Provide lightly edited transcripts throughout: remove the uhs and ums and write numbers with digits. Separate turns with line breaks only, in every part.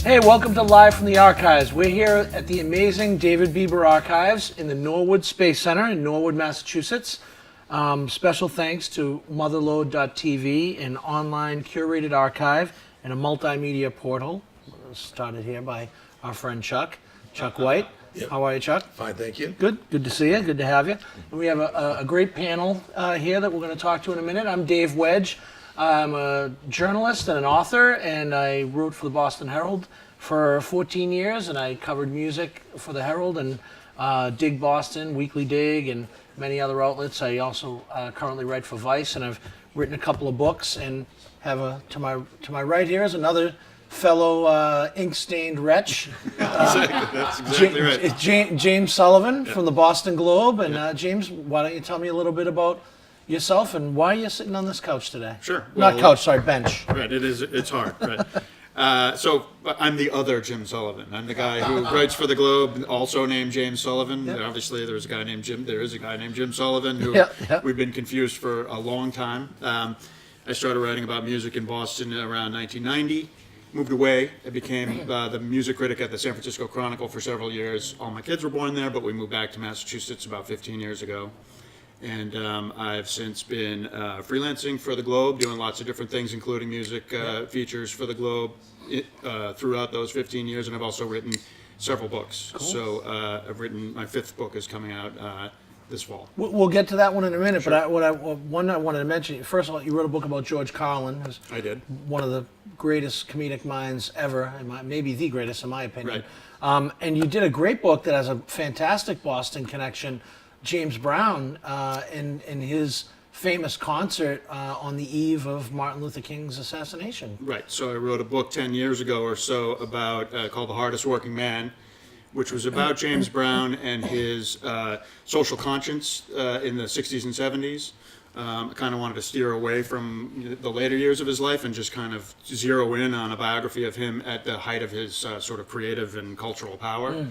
Hey, welcome to Live from the Archives. We're here at the amazing David Bieber Archives in the Norwood Space Center in Norwood, Massachusetts. Special thanks to Motherlode.tv, an online curated archive and a multimedia portal started here by our friend Chuck White.
Yep.
How are you, Chuck?
Fine, thank you.
Good to see you. Good to have you. And we have a great panel here that we're going to talk to in a minute. I'm Dave Wedge. I'm a journalist and an author, and I wrote for the Boston Herald for 14 years, and I covered music for the Herald and Dig Boston, Weekly Dig, and many other outlets. I also currently write for Vice, and I've written a couple of books, and have to my right here is another fellow ink-stained wretch.
That's exactly right.
It's James Sullivan from the Boston Globe. And James, why don't you tell me a little bit about yourself and why you're sitting on this couch today?
Sure.
Not couch, sorry, bench.
Right, it's hard, right. So I'm the other Jim Sullivan. I'm the guy who writes for the Globe, also named James Sullivan.
Yep.
Obviously, there is a guy named Jim Sullivan who we've been confused for a long time. I started writing about music in Boston around 1990. Moved away. I became the music critic at the San Francisco Chronicle for several years. All my kids were born there, but we moved back to Massachusetts about 15 years ago. And I've since been freelancing for the Globe, doing lots of different things, including music features for the Globe throughout those 15 years. And I've also written several books. Cool. So I've written, my fifth book is coming out this fall.
We'll get to that one in a minute,
Sure.
but one I wanted to mention, first of all, you wrote a book about George Carlin, who's
I did.
one of the greatest comedic minds ever, maybe the greatest in my opinion.
Right.
And you did a great book that has a fantastic Boston connection, James Brown, in his famous concert on the eve of Martin Luther King's assassination.
Right. So I wrote a book 10 years ago or so about called The Hardest Working Man, which was about James Brown and his social conscience in the 60s and 70s. I kind of wanted to steer away from the later years of his life and just kind of zero in on a biography of him at the height of his sort of creative and cultural power.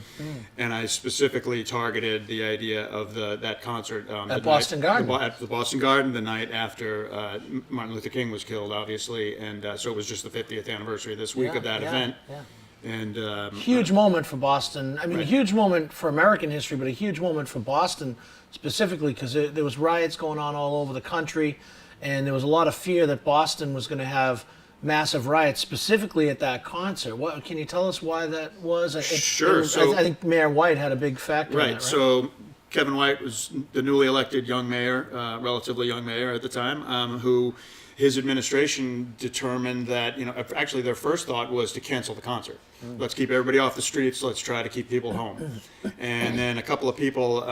And I specifically targeted the idea of that concert
At Boston Garden.
At the Boston Garden the night after Martin Luther King was killed, obviously. And so it was just the 50th anniversary this week of that event.
Yeah.
And
huge moment for Boston. I mean,
Right.
a huge moment for American history, but a huge moment for Boston specifically because there was riots going on all over the country, and there was a lot of fear that Boston was going to have massive riots, specifically at that concert. What can you tell us why that was?
Sure.
I think Mayor White had a big factor in
Right.
that, right?
So Kevin White was the newly elected young mayor, relatively young mayor at the time, who his administration determined that, actually their first thought was to cancel the concert. Let's keep everybody off the streets. Let's try to keep people home. And then a couple of people,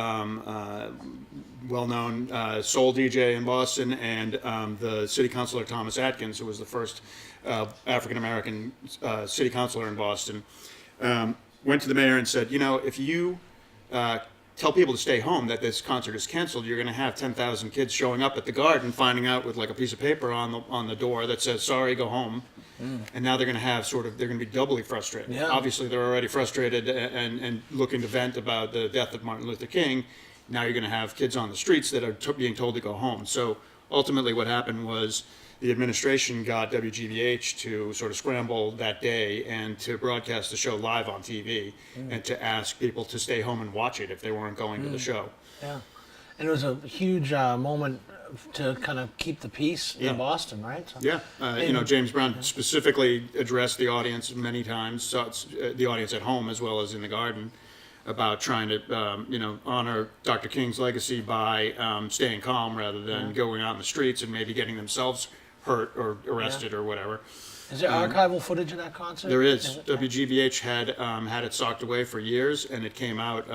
well-known soul DJ in Boston, and the city councilor Thomas Atkins, who was the first African-American city councilor in Boston, went to the mayor and said, if you tell people to stay home, that this concert is canceled, you're going to have 10,000 kids showing up at the Garden, finding out with like a piece of paper on the door that says, sorry, go home. And now they're going to have they're going to be doubly frustrated.
Yeah.
Obviously, they're already frustrated and looking to vent about the death of Martin Luther King. Now you're going to have kids on the streets that are being told to go home. So ultimately what happened was the administration got WGBH to sort of scramble that day and to broadcast the show live on TV and to ask people to stay home and watch it if they weren't going to the show.
Yeah. And it was a huge moment to kind of keep the peace
Yeah.
in Boston, right? So,
Yeah. James Brown specifically addressed the audience many times, so it's, the audience at home as well as in the Garden, about trying to, honor Dr. King's legacy by staying calm rather than going out in the streets and maybe getting themselves hurt or arrested or whatever.
Is there archival footage of that concert?
There is.
it?
WGBH had it socked away for years, and it came out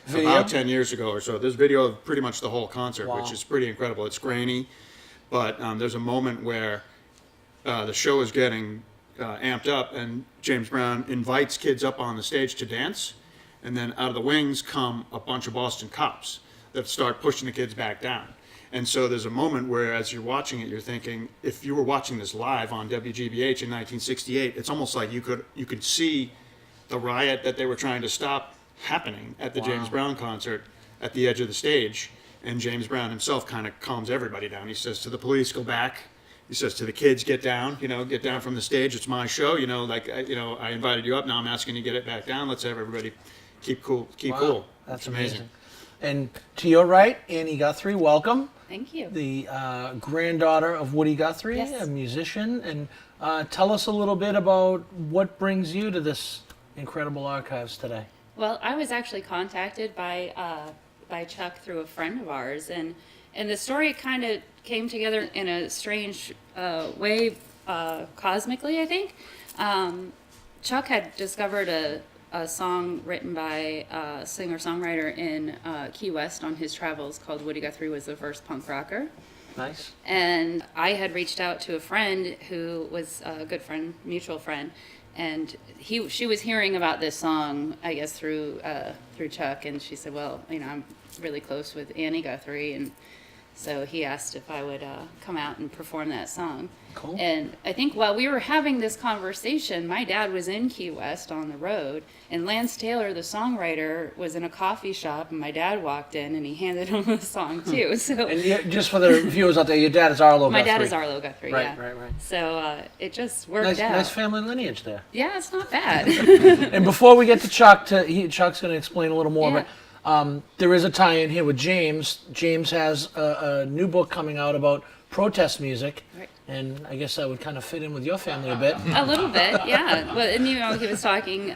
Video?
about 10 years ago or so. There's video of pretty much the whole concert,
Wow.
which is pretty incredible. It's grainy, but there's a moment where the show is getting amped up, and James Brown invites kids up on the stage to dance, and then out of the wings come a bunch of Boston cops that start pushing the kids back down. And so there's a moment where, as you're watching it, you're thinking, if you were watching this live on WGBH in 1968, it's almost like you could see the riot that they were trying to stop happening at the James Brown concert at the edge of the stage. And James Brown himself kind of calms everybody down. He says to the police, go back, he says to the kids, get down from the stage. It's my show. I invited you up. Now I'm asking you to get it back down. Let's have everybody keep cool. Cool.
That's amazing. And to your right, Annie Guthrie, welcome.
Thank you.
The granddaughter of Woody Guthrie,
Yes.
a musician. And tell us a little bit about what brings you to this incredible archives today.
Well, I was actually contacted by Chuck through a friend of ours, and the story kind of came together in a strange way, cosmically, I think. Chuck had discovered a song written by a singer-songwriter in Key West on his travels called Woody Guthrie Was the First Punk Rocker.
Nice.
And I had reached out to a friend who was a good friend, mutual friend, and she was hearing about this song, I guess, through Chuck, and she said, well, I'm really close with Annie Guthrie, and so he asked if I would come out and perform that song.
Cool.
And I think while we were having this conversation, my dad was in Key West on the road, and Lance Taylor, the songwriter, was in a coffee shop, and my dad walked in, and he handed him the song too. So
And just for the viewers out there, your dad is Arlo
my
Guthrie.
dad is Arlo Guthrie,
Right,
yeah.
right.
So it just worked out.
Nice family lineage there.
Yeah, it's not bad.
And before we get to Chuck, Chuck's going to explain a little more,
Yeah.
but there is a tie-in here with James. James has a new book coming out about protest music,
Right.
and I guess that would kind of fit in with your family a bit.
A little bit, yeah. Well, and he was talking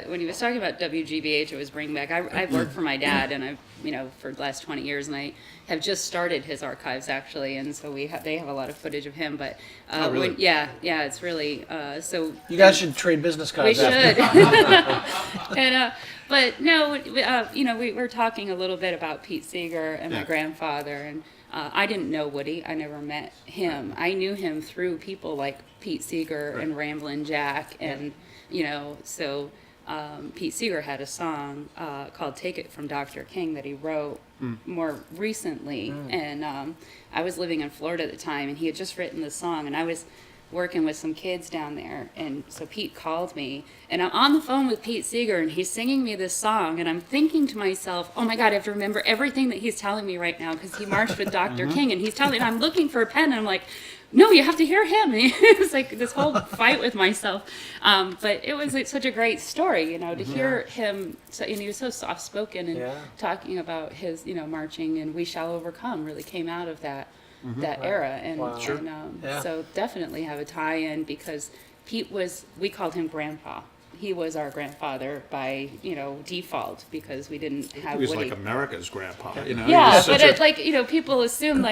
when he was talking about WGBH. It was Bring Back. I've worked for my dad, and I've for the last 20 years, and I have just started his archives actually, and so they have a lot of footage of him. But
really?
it's really so.
You guys should trade business cards.
We
after.
should. And but no, we were talking a little bit about Pete Seeger and my grandfather, and I didn't know Woody. I never met him. I knew him through people like Pete Seeger and Ramblin' Jack, and so Pete Seeger had a song called "Take It from Dr. King" that he wrote more recently, and I was living in Florida at the time, and he had just written the song, and I was working with some kids down there, and so Pete called me, and I'm on the phone with Pete Seeger, and he's singing me this song, and I'm thinking to myself, oh my God, I have to remember everything that he's telling me right now, because he marched with Dr. King, and he's telling me, and I'm looking for a pen, and I'm like, no, you have to hear him. And it was like this whole fight with myself, but it was such a great story, to hear him, and he was so soft-spoken, and talking about his, marching, and We Shall Overcome really came out of that era, and, so definitely have a tie-in, because Pete we called him Grandpa. He was our grandfather by default, because we didn't have
He was
Woody.
like America's grandpa.
Yeah, but people assume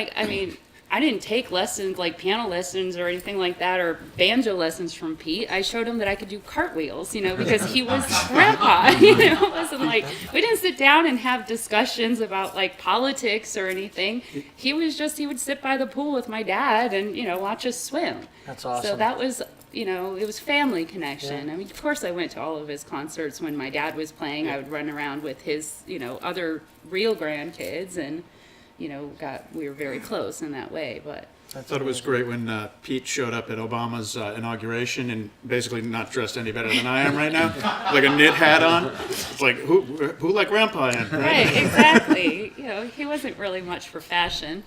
I didn't take lessons like piano lessons or anything like that, or banjo lessons from Pete. I showed him that I could do cartwheels, because he was grandpa. It wasn't like we didn't sit down and have discussions about politics or anything. He would sit by the pool with my dad and watch us swim.
That's awesome.
So that was it was family connection. Yeah. I mean, of course, I went to all of his concerts when my dad was playing. Yeah. I would run around with his other real grandkids, and we were very close in that way. But
I thought it was great when Pete showed up at Obama's inauguration and basically not dressed any better than I am right now, like a knit hat on. It's like, who let Grandpa in?
Right, exactly. He wasn't really much for fashion,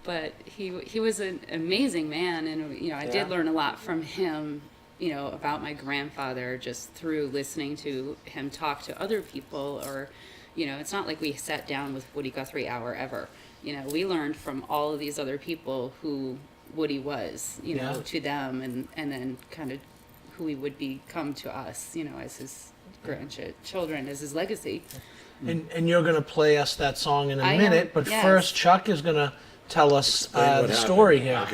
but he was an amazing man, and I did learn a lot from him. About my grandfather just through listening to him talk to other people, or it's not like we sat down with Woody Guthrie hour ever. We learned from all of these other people who Woody was, to them, and then kind of who he would become to us, as his grandchildren, as his legacy.
And you're going to play us that song in a
I am,
minute, but
yes.
First Chuck is going to tell us the story here.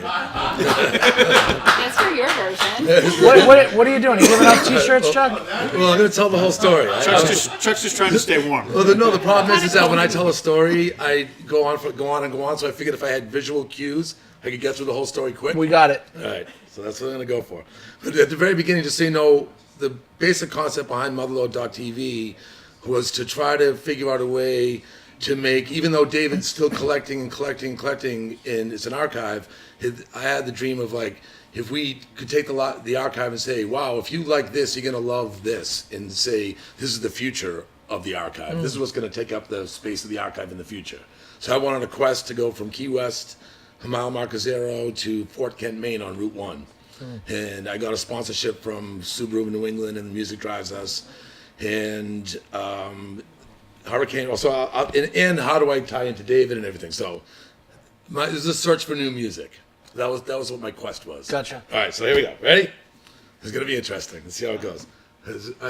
That's for your version.
What are you doing? Are you giving out T-shirts, Chuck?
Well, I'm going to tell the whole story.
Chuck's just trying to stay warm.
Well, the problem is that when I tell a story, I go on. So I figured if I had visual cues, I could get through the whole story quick.
We got it.
All right, so that's what I'm going to go for. But at the very beginning, just so you know, the basic concept behind Motherlode.tv was to try to figure out a way to make, even though David's still collecting, and it's an archive, I had the dream of if we could take the archive and say, wow, if you like this, you're going to love this, and say, this is the future of the archive. This is what's going to take up the space of the archive in the future. So I went on a quest to go from Key West mile marker 0 to Fort Kent, Maine on Route 1. And I got a sponsorship from Subaru New England and the music Drives Us. And Hurricane, and how do I tie into David and everything? So there's a search for new music. That was what my quest was.
Gotcha.
All right, so here we go. Ready? It's going to be interesting. Let's see how it goes.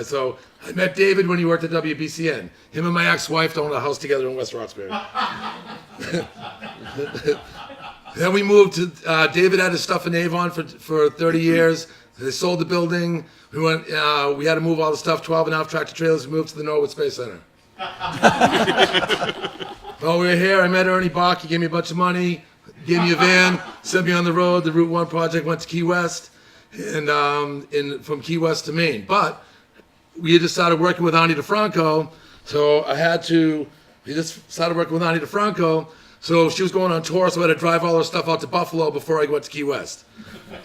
So I met David when he worked at WBCN. Him and my ex-wife owned a house together in West Roxbury. Then we moved to, David had his stuff in Avon for 30 years. They sold the building. We had to move all the stuff, 12.5 tractor trailers. We moved to the Norwood Space Center. While we were here, I met Ernie Bach. He gave me a bunch of money, gave me a van, sent me on the road. The Route 1 project went to Key West, and from Key West to Maine. But we just started working with Ani DeFranco, so we just started working with Ani DeFranco. So she was going on tour, so I had to drive all her stuff out to Buffalo before I went to Key West.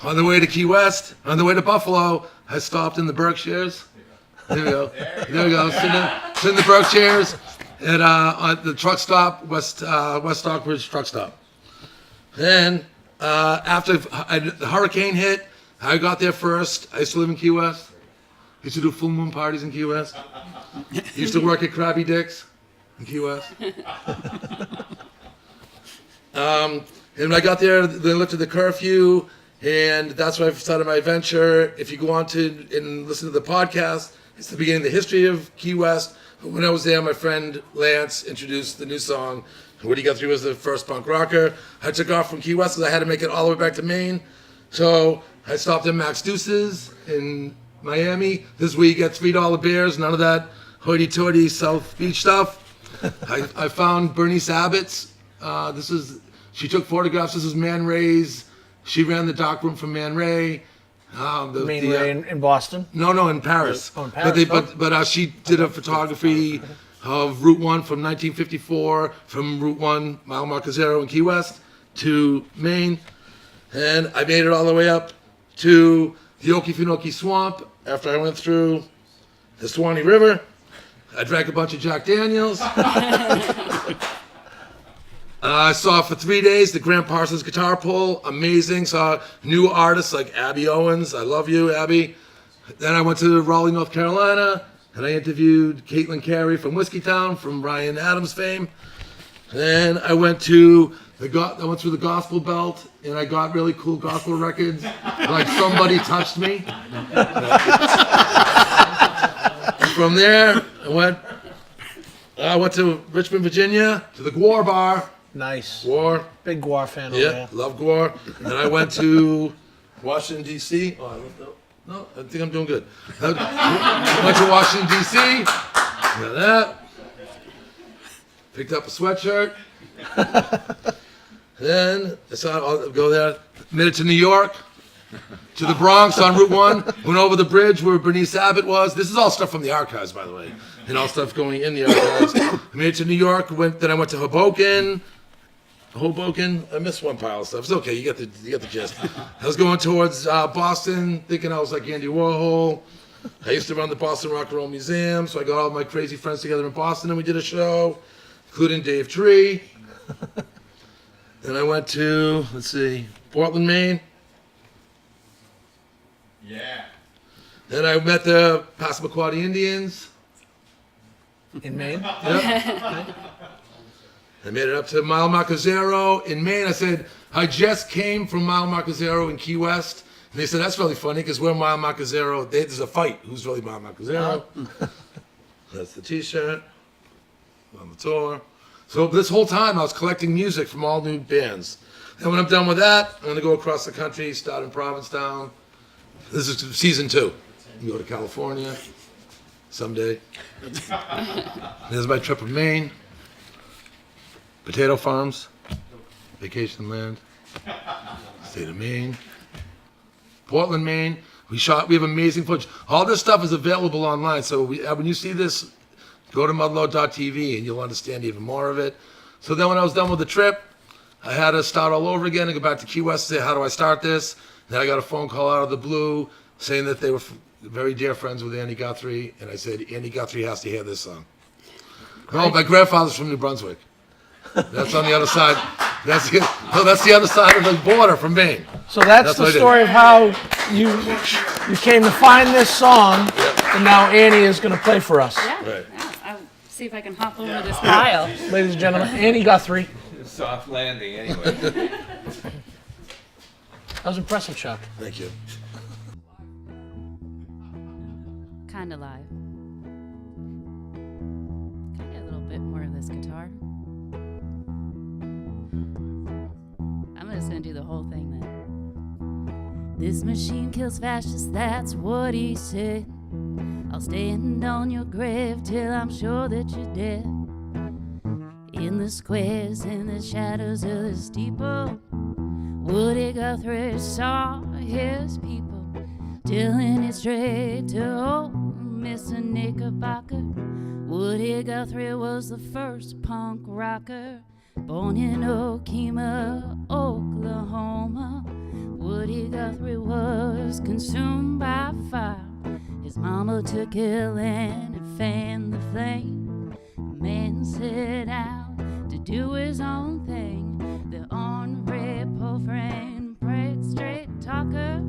On the way to Buffalo, I stopped in the Berkshires. There we go. There we go. Sit in the Berkshires at the truck stop, West Stockbridge truck stop. Then after the hurricane hit, I got there first. I used to live in Key West. Used to do full moon parties in Key West. Used to work at Krabby Dick's in Key West. And when I got there, they lifted the curfew, and that's where I started my adventure. If you go on to and listen to the podcast, it's the beginning of the history of Key West. When I was there, my friend Lance introduced the new song. Woody Guthrie was the first punk rocker. I took off from Key West because I had to make it all the way back to Maine. So I stopped at Max Deuce's in Miami. This is where you get $3 beers, none of that hoity-toity South Beach stuff. I found Bernice Abbott's. She took photographs. This is Man Ray's. She ran the darkroom for Man Ray.
Main Ray in Boston?
No, in Paris.
Oh, in Paris.
But she did a photography of Route 1 from 1954, from Route 1, mile marker 0 in Key West, to Maine. And I made it all the way up to the Okefenokee Swamp after I went through the Swanee River. I drank a bunch of Jack Daniels. I saw for 3 days the Grant Parsons guitar pull, amazing. Saw new artists like Abby Owens. I love you, Abby. Then I went to Raleigh, North Carolina, and I interviewed Caitlin Carey from Whiskeytown, from Ryan Adams fame. Then I went through the Gospel Belt, and I got really cool gospel records, like Somebody Touched Me. From there, I went to Richmond, Virginia, to the Gwar Bar.
Nice.
Gwar.
Big Gwar fan over
Yeah,
there.
love Gwar. And I went to Washington, D.C. Oh, I left out. No, I think I'm doing good. I went to Washington, D.C. Got that. Picked up a sweatshirt. Then I'll go there. Made it to New York, to the Bronx on Route 1. Went over the bridge where Bernice Abbott was. This is all stuff from the archives, by the way, and all stuff going in the archives. I made it to New York. Then I went to Hoboken. I missed one pile of stuff. It's okay. You get the gist. I was going towards Boston, thinking I was like Andy Warhol. I used to run the Boston Rock and Roll Museum, so I got all my crazy friends together in Boston, and we did a show, including Dave Tree. Then I went to, Portland, Maine.
Yeah.
Then I met the Passamaquoddy Indians.
In Maine?
Yep. I made it up to mile marker 0 in Maine. I said, I just came from mile marker 0 in Key West. And they said, that's really funny because we're mile marker 0. There's a fight. Who's really mile marker 0? That's the t-shirt. On the tour. So this whole time I was collecting music from all new bands. And when I'm done with that, I'm going to go across the country, start in Provincetown. This is season 2. Go to California someday. There's my trip of Maine. Potato farms, vacation land, state of Maine, Portland, Maine. We have amazing footage. All this stuff is available online. So when you see this, go to motherlode.tv and you'll understand even more of it. So then when I was done with the trip, I had to start all over again and go back to Key West and say, how do I start this? Then I got a phone call out of the blue saying that they were very dear friends with Andy Guthrie. And I said, Andy Guthrie has to hear this song. Oh, my grandfather's from New Brunswick. That's on the other side. That's the other side of the border from Maine.
So that's the
what I did.
story of how you came to find this song, and now Annie is going to play for us.
Yeah.
Right.
Yeah. I'll see if I can hop over this pile.
Ladies and gentlemen, Annie Guthrie.
Soft landing, anyway.
That was impressive, Chuck.
Thank you.
Kind of live. Can I get a little bit more of this guitar? I'm just gonna do the whole thing then. This machine kills fascists, that's what he said. I'll stand on your grave till I'm sure that you're dead. In the squares, in the shadows of the steeple, Woody Guthrie saw his people, telling it straight to old Mr. Knickerbocker. Woody Guthrie was the first punk rocker, born in Okemah, Oklahoma. Woody Guthrie was consumed by fire. His mama took ill and it fanned the flame. The man set out to do his own thing. The ornery full-frame, straight talker.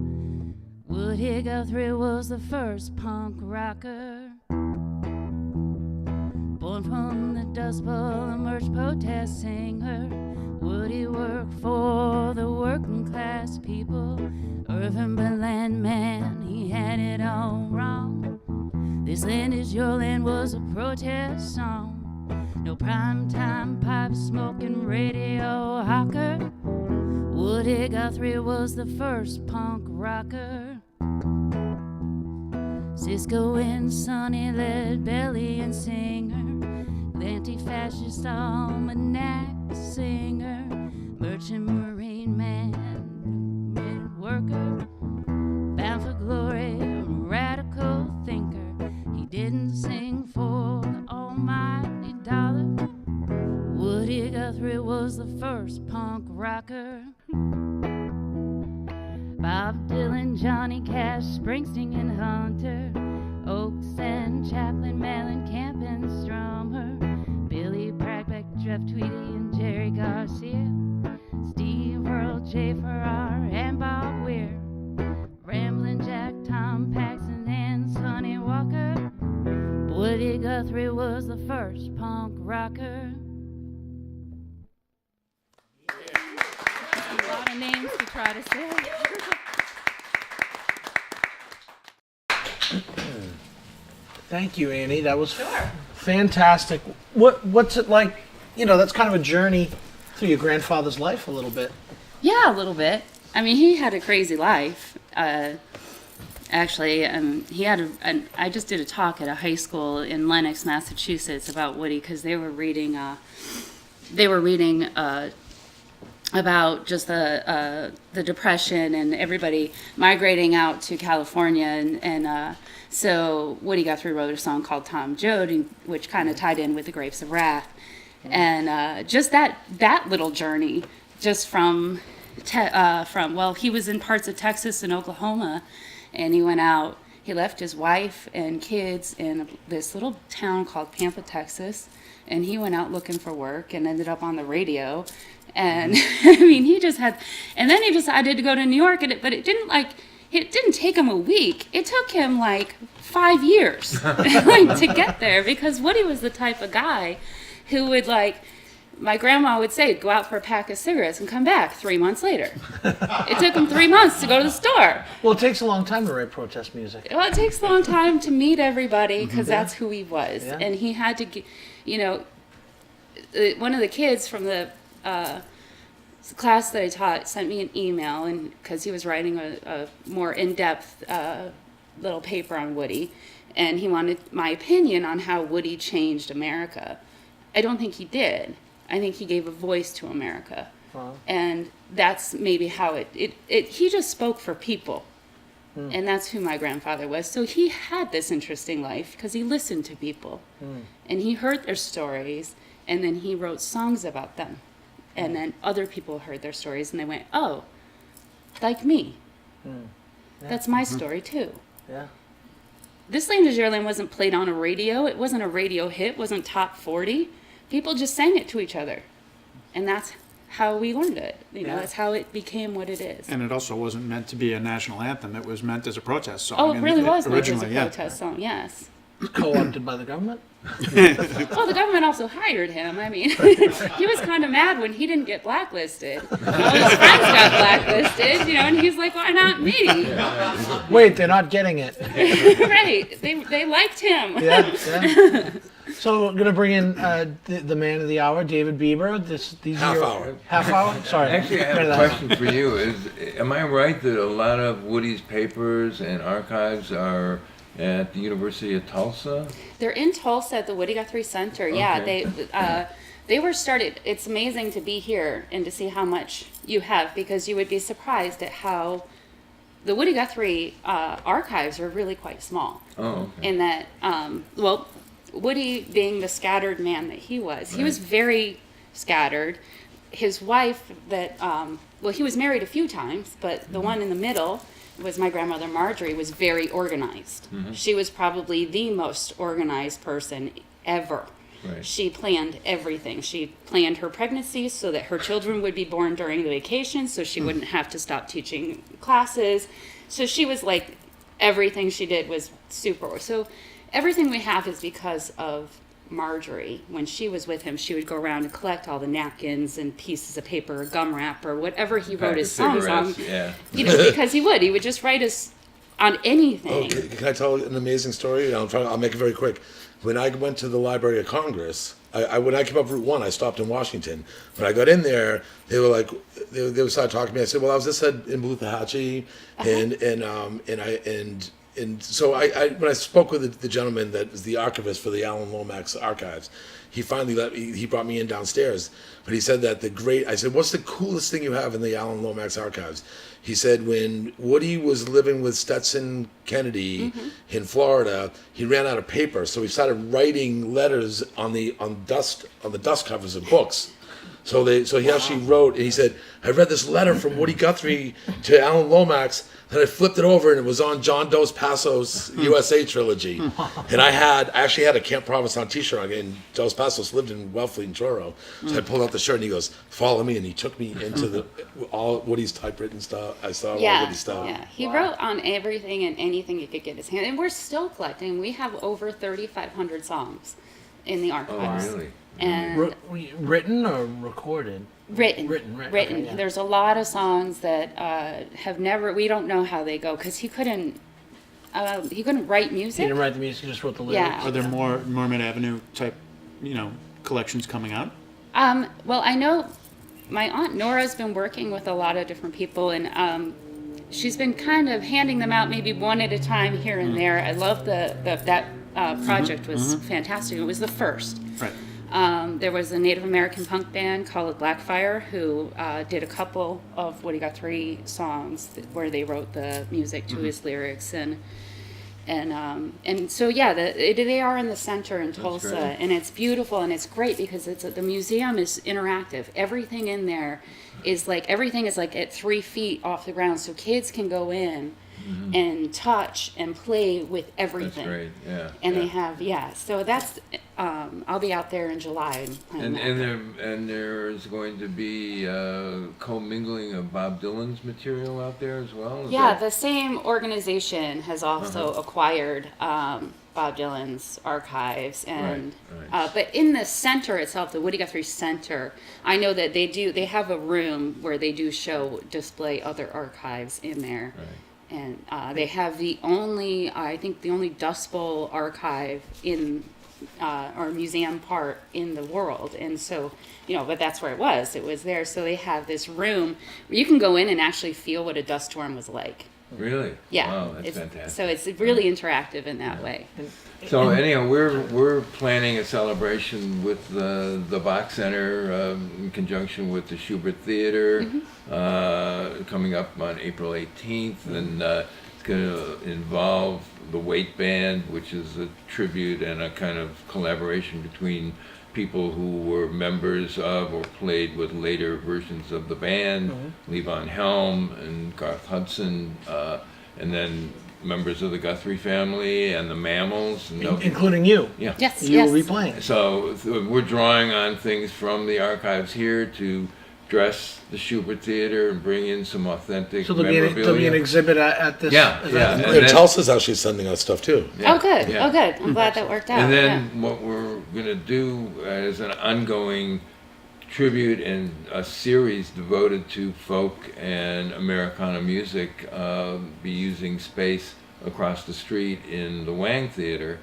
Woody Guthrie was the first punk rocker. Born from the Dust Bowl, a merch protest singer. Woody worked for the working class people. Urban but landman, he had it all wrong. This land is your land was a protest song. No primetime pipe smoking radio hawker. Woody Guthrie was the first punk rocker. Cisco and Sonny led Belly and Singer. Anti-fascist almanac singer. Merchant marine man, worker. Bound for glory, a radical thinker. He didn't sing for the almighty dollar. Woody Guthrie was the first punk rocker. Bob Dylan, Johnny Cash, Springsteen and Hunter, Oakes and Chaplin, Mellencamp and Strummer, Billy Bragg, Jeff Tweedy and Jerry Garcia, Steve Earle, Jay Farrar and Bob Weir, Ramblin' Jack, Tom Paxton and Sonny Walker. Woody Guthrie was the first punk rocker. A lot of names to try to say.
Thank you, Annie. That was fantastic. What's it like? You know, that's kind of a journey through your grandfather's life a little bit.
Yeah, a little bit. I mean, he had a crazy life. Actually, he had I just did a talk at a high school in Lenox, Massachusetts about Woody because they were reading about just the Depression and everybody migrating out to California and so Woody Guthrie wrote a song called Tom Joad, which kind of tied in with the Grapes of Wrath, and just that little journey, just from he was in parts of Texas and Oklahoma, and he went out. He left his wife and kids in this little town called Pampa, Texas, and he went out looking for work and ended up on the radio. And I mean, he just had, and then he decided to go to New York, but it didn't take him a week. It took him like 5 years to get there, because Woody was the type of guy who would, like, my grandma would say, go out for a pack of cigarettes and come back 3 months later. It took him 3 months to go to the store.
Well, it takes a long time to write protest music.
Well, it takes a long time to meet everybody because that's who he was.
Yeah.
And he had to, one of the kids from the class that I taught sent me an email, and because he was writing a more in-depth little paper on Woody, and he wanted my opinion on how Woody changed America. I don't think he did. I think he gave a voice to America.
Wow.
And that's maybe how he just spoke for people. And that's who my grandfather was. So he had this interesting life because he listened to people and he heard their stories, and then he wrote songs about them. And then other people heard their stories and they went, oh, like me. Yeah. That's my story too.
Yeah.
This Land Is Your Land wasn't played on a radio. It wasn't a radio hit. It wasn't top 40. People just sang it to each other. And that's how we learned it. You know,
Yeah.
that's how it became what it is.
And it also wasn't meant to be a national anthem. It was meant as a protest song.
Oh, it really was meant as a
originally, yeah.
protest song, yes.
Co-opted by the government.
Well, the government also hired him. I mean, he was kind of mad when he didn't get blacklisted. All his friends got blacklisted, you know, and he's like, why not me?
Wait, they're not getting it.
Right. They liked him.
Yeah. So we're gonna bring in the man of the hour, David Bieber. These
Half
are your,
hour.
Half hour. Sorry.
Actually, I have a question for you. Am I right that a lot of Woody's papers and archives are at the University of Tulsa?
They're in Tulsa at the Woody Guthrie Center. Yeah,
Okay.
they were started. It's amazing to be here and to see how much you have, because you would be surprised at how the Woody Guthrie archives are really quite small.
Oh, okay.
In that, well, Woody being the scattered man that he was very scattered. His wife well, he was married a few times, but the one in the middle was my grandmother Marjorie, was very organized. She was probably the most organized person ever.
Right.
She planned everything. She planned her pregnancy so that her children would be born during the vacation, so she wouldn't have to stop teaching classes. So she was like, everything she did was super. So everything we have is because of Marjorie. When she was with him, she would go around and collect all the napkins and pieces of paper, gum wrap, or whatever he wrote his songs on.
Yeah.
You know, because he would just write us on anything.
Oh, can I tell an amazing story? I'll make it very quick. When I went to the Library of Congress, when I came up Route 1, I stopped in Washington. When I got in there, they were like, they started talking to me. I said, well, I was just in Balootahatchee, and so when I spoke with the gentleman that was the archivist for the Alan Lomax archives, he finally he brought me in downstairs. But he said that I said, what's the coolest thing you have in the Alan Lomax archives? He said when Woody was living with Stetson Kennedy in Florida, he ran out of paper, so he started writing letters on the dust covers of books. So he actually wrote, and he said, I read this letter from Woody Guthrie to Alan Lomax, and I flipped it over, and it was on John Dos Passos' USA trilogy. And I actually had a Camp Provincetown t-shirt on, and Dos Passos lived in Wellfleet and Truro. So I pulled out the shirt, and he goes, follow me, and he took me into all Woody's typewritten stuff. I saw all Woody's stuff.
Yeah, he wrote on everything and anything he could get his hand. And we're still collecting. We have over 3,500 songs in the archives.
Oh, really?
And
Written or recorded?
written.
Written. Okay, yeah.
There's a lot of songs that we don't know how they go, because he couldn't write
He
music.
didn't write the music; he just wrote the lyrics.
Yeah.
Are there more Mermaid Avenue type, collections coming out?
Well, I know my Aunt Nora's been working with a lot of different people, and she's been kind of handing them out maybe one at a time here and there. I love that project was fantastic. It was the first.
Right.
There was a Native American punk band called Blackfire who did a couple of Woody Guthrie songs where they wrote the music to his lyrics, and so they are in the center in Tulsa,
great.
and it's beautiful and it's great because the museum is interactive. Everything in there is like at 3 feet off the ground, so kids can go in and touch and play with everything.
That's great. Yeah.
And
yeah.
they have, so that's, I'll be out there in July.
And there's going to be commingling of Bob Dylan's material out there as well? Is
Yeah,
that-
the same organization has also acquired Bob Dylan's archives, and
Right.
but in the center itself, the Woody Guthrie Center, I know that they have a room where they do display other archives in there.
Right.
And they have the only Dust Bowl archive in or museum part in the world. And so, but that's where it was. It was there. So they have this room where you can go in and actually feel what a dust storm was like.
Really?
Yeah.
Wow, that's fantastic.
So it's really interactive in that way.
So anyhow, we're planning a celebration with the Bach Center in conjunction with the Schubert Theater coming up on April 18th, and it's going to involve the Waite Band, which is a tribute and a kind of collaboration between people who were members of or played with later versions of the band, Levon Helm and Garth Hudson, and then members of the Guthrie family and the Mammals. And
including you.
yeah.
Yes,
You
yes.
will be playing.
So we're drawing on things from the archives here to dress the Schubert Theater and bring in some authentic
So there'll be an exhibit at this
Yeah,
event?
yeah.
And Tulsa's actually sending us stuff too.
Yeah,
Oh, good.
yeah.
Oh, good. I'm glad that worked out.
And then what we're going to do as an ongoing tribute and a series devoted to folk and Americana music, be using space across the street in the Wang Theater,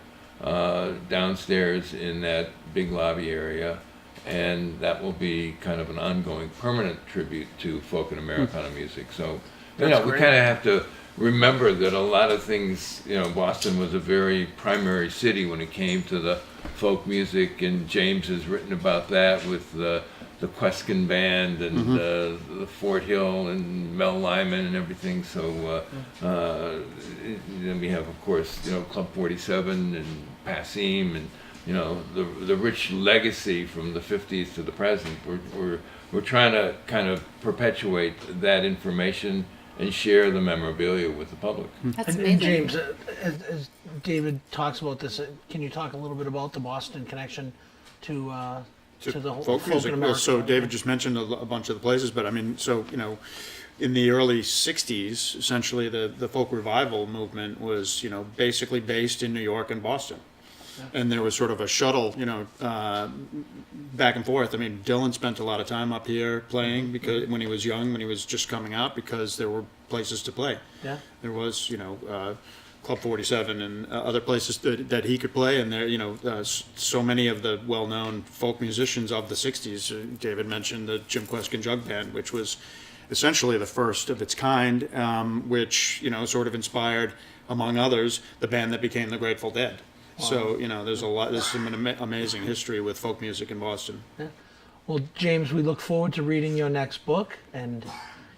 downstairs in that big lobby area. And that will be kind of an ongoing permanent tribute to folk and Americana music. So, we
great.
kind of have to remember that a lot of things, Boston was a very primary city when it came to the folk music, and James has written about that with the Queskin Band and the Fort Hill and Mel Lyman and everything. So then we have, of course, Club 47 and Passim and the rich legacy from the 50s to the present. We're trying to kind of perpetuate that information and share the memorabilia with the public.
That's
And
amazing.
James, as David talks about this, can you talk a little bit about the Boston connection to the whole
folk music.
and
Well, so
American?
David just mentioned a bunch of the places, but I mean, so in the early '60s, essentially the folk revival movement was basically based in New York and Boston. And there was sort of a shuttle, back and forth. I mean, Dylan spent a lot of time up here playing because when he was young, when he was just coming out, because there were places to play.
Yeah.
There was, Club 47 and other places that he could play. And there, so many of the well-known folk musicians of the '60s. David mentioned the Jim Queskin Jug Band, which was essentially the first of its kind, which sort of inspired, among others, the band that became the Grateful Dead. So, there's some amazing history with folk music in Boston.
Well, James, we look forward to reading your next book, and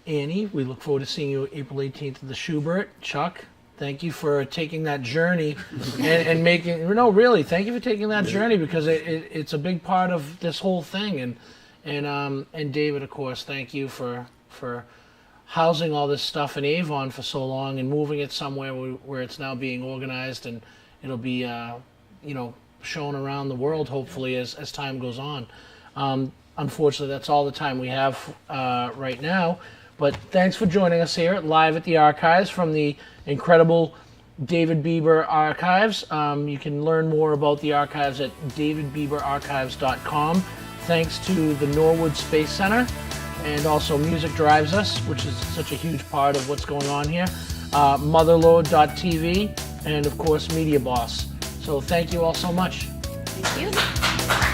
Annie, we look forward to seeing you April 18th at the Schubert. Chuck, thank you for taking that journey and making, really, thank you for taking that journey, because it's a big part of this whole thing. And David, of course, thank you for housing all this stuff in Avon for so long and moving it somewhere where it's now being organized, and it'll be, shown around the world, hopefully, as time goes on. Unfortunately, that's all the time we have right now. But thanks for joining us here live at the Archives from the incredible David Bieber Archives. You can learn more about the Archives at davidbieberarchives.com. Thanks to the Norwood Space Center and also Music Drives Us, which is such a huge part of what's going on here. Motherlode.tv, and of course MediaBoss. So thank you all so much.
Thank you.